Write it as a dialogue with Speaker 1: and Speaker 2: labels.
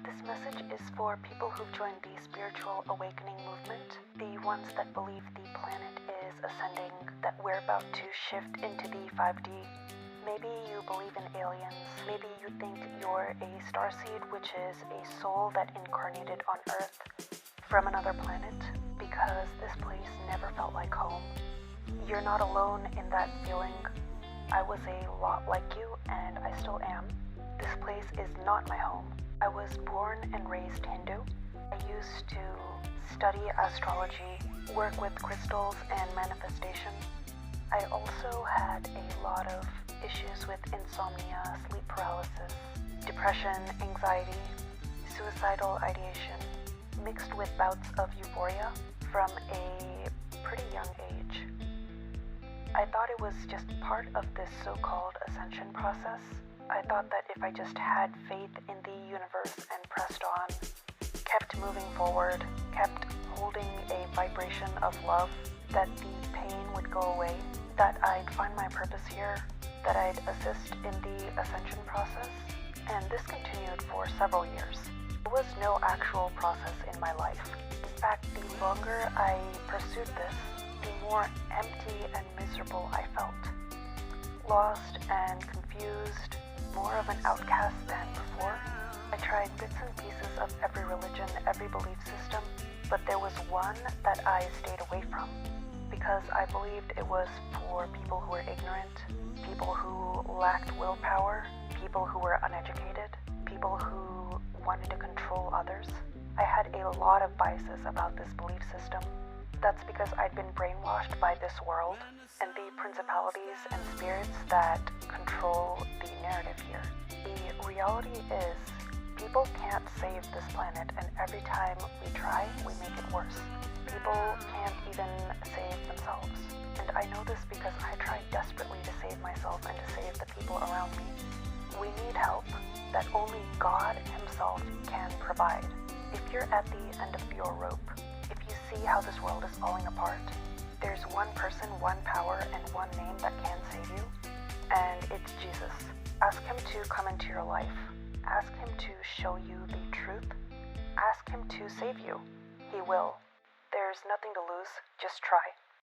Speaker 1: This message is for people who've joined the spiritual awakening movement, the ones that believe the planet is ascending, that we're about to shift into the 5D. Maybe you believe in aliens, maybe you think you're a starseed, which is a soul that incarnated on Earth from another planet, because this place never felt like home. You're not alone in that feeling. I was a lot like you, and I still am. This place is not my home. I was born and raised Hindu. I used to study astrology, work with crystals and manifestation. I also had a lot of issues with insomnia, sleep paralysis, depression, anxiety, suicidal ideation, mixed with bouts of euphoria from a pretty young age. I thought it was just part of this so-called ascension process. I thought that if I just had faith in the universe and pressed on, kept moving forward, kept holding a vibration of love, that the pain would go away, that I'd find my purpose here, that I'd assist in the ascension process. And this continued for several years. There was no actual process in my life. In fact, the longer I pursued this, the more empty and miserable I felt. Lost and confused, more of an outcast than before. I tried bits and pieces of every religion, every belief system, but there was one that I stayed away from because I believed it was for people who were ignorant, people who lacked willpower, people who were uneducated, people who wanted to control others. I had a lot of biases about this belief system. That's because I'd been brainwashed by this world and the principalities and spirits that control the narrative here. The reality is, people can't save this planet, and every time we try, we make it worse. People can't even save themselves. And I know this because I tried desperately to save myself and to save the people around me. We need help that only God Himself can provide. If you're at the end of your rope, if you see how this world is falling apart, there's one person, one power, and one name that can save you, and it's Jesus. Ask Him to come into your life. Ask Him to show you the truth. Ask Him to save you. He will. There's nothing to lose. Just try.